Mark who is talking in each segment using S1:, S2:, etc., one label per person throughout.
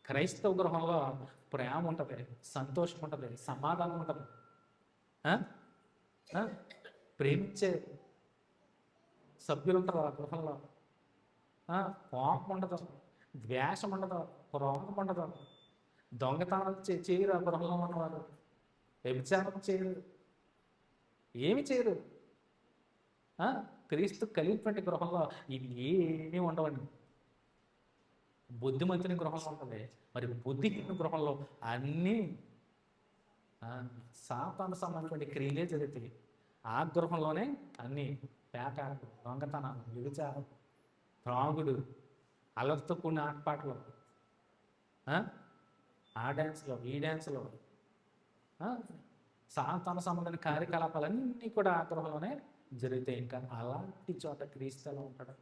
S1: క్రైస్తవ గృహంలో ప్రేమ ఉంటుంది, సంతోషం ఉంటుంది, సమాధానం ఉంటుంది. ఆ? ఆ? ప్రేమించే సభ్యులు ఉంటారు ఆ గృహంలో. కోపం ఉండదు, ద్వేషం ఉండదు, క్రోధం ఉండదు. దొంగతనాలు చేయరు ఆ గృహంలో ఉన్నవారు, వ్యభిచారం చేయరు, ఏమి చేయరు. క్రీస్తు కలిగినటువంటి గృహంలో ఇవి ఏమీ ఉండవండి. బుద్ధిమంతుని గృహంలో ఉంటుంది, మరి బుద్ధిహీన గృహంలో అన్నీ సాతాను సంబంధించిన క్రియలే జరుగుతాయి. ఆ గృహంలోనే అన్నీ పేకాటలు, దొంగతనాలు, వ్యభిచారం, త్రాగుడు, అల్లరితో కూడిన ఆటపాటలు, ఆ డ్యాన్స్లో ఈ డ్యాన్స్లో సాతాను సంబంధించిన కార్యకలాపాలన్నీ కూడా ఆ గృహంలోనే జరుగుతాయి. ఇంకా అలాంటి చోట క్రీస్తు ఎలా ఉంటాడు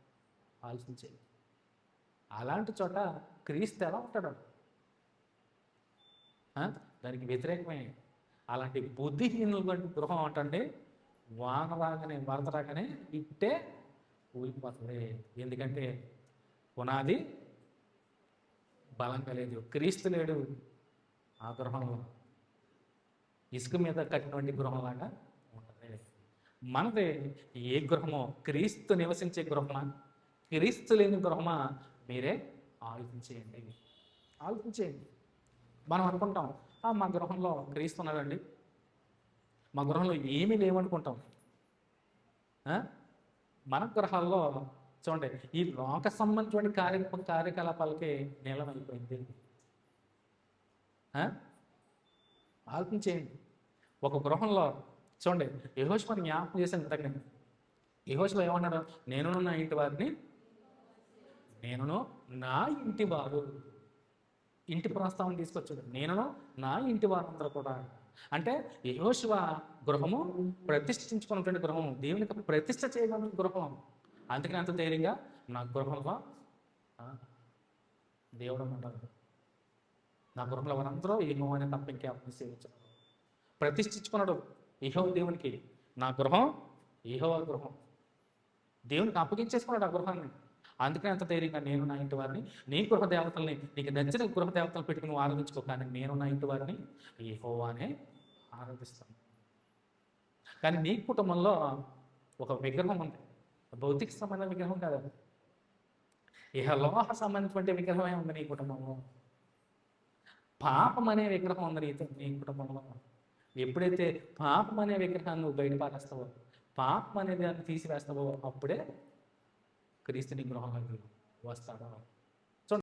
S1: ఆలోచించేది. అలాంటి చోట క్రీస్తు ఎలా ఉంటాడు? దానికి వ్యతిరేకమే. అలాంటి బుద్ధిహీనుల గృహం అంటే వాన రాగానే వరద రాగానే ఇట్టే కూలిపోతుంది. ఎందుకంటే పునాది బలంగా లేదు, క్రీస్తు లేడు ఆ గృహంలో. ఇసుక మీద కట్టినటువంటి గృహంలాగా ఉంటుంది. మనది ఏ గృహమో? క్రీస్తు నివసించే గృహమా, క్రీస్తు లేని గృహమా? మీరే ఆలోచించేయండి. మనం అనుకుంటాం మా గృహంలో క్రీస్తు ఉన్నాడండి, మా గృహంలో ఏమీ లేవనుకుంటాం. మన గృహాల్లో చూడండి, ఈ లోక సంబంధించిన కార్యకలాపాలకి నీలమైపోయింది. ఆలోచించేయండి. ఒక గృహంలో చూడండి, యెహోషువని జ్ఞాపకం చేశాను దగ్గర. యెహోషువ ఏమన్నాడు? నేనును నా ఇంటి వారిని, నేనును నా ఇంటి వారు, ఇంటి ప్రస్తావన తీసుకొచ్చాడు. నేనును నా ఇంటి వారందరూ కూడా. అంటే యెహోషువ గృహము ప్రతిష్ఠించుకున్నటువంటి గృహం, దేవునికి ప్రతిష్ఠ చేయగల గృహం. అందుకని అంత ధైర్యంగా నా గృహంలో దేవుడు ఉంటాడు, నా గృహంలో వారందరూ యెహోవానే తప్ప ఇంకెవరిని సేవించరు. ప్రతిష్ఠించుకున్నాడు యెహోవా దేవునికి. నా గృహం యెహోవా గృహం, దేవునికి అప్పగించేసుకున్నాడు ఆ గృహాన్ని. అందుకని అంత ధైర్యంగా నేను నా ఇంటి వారిని, నీ గృహ దేవతల్ని, నీకు నచ్చిన గృహ దేవతలు పెట్టుకుని నువ్వు ఆరాధించుకో, కానీ నేను నా ఇంటి వారిని యెహోవానే ఆరాధిస్తాను. కానీ నీ కుటుంబంలో ఒక విగ్రహం ఉంది, భౌతిక సంబంధ విగ్రహం కాదు, ఇహలోహ సంబంధించిన విగ్రహమే ఉంది నీ కుటుంబంలో. పాపం అనే విగ్రహం ఉంది నీ కుటుంబంలో. ఎప్పుడైతే పాపం అనే విగ్రహాన్ని నువ్వు బయటపారేస్తావో, పాపం అనేది దాన్ని తీసివేస్తావో, అప్పుడే క్రీస్తుని గృహంలోకి వస్తాడు.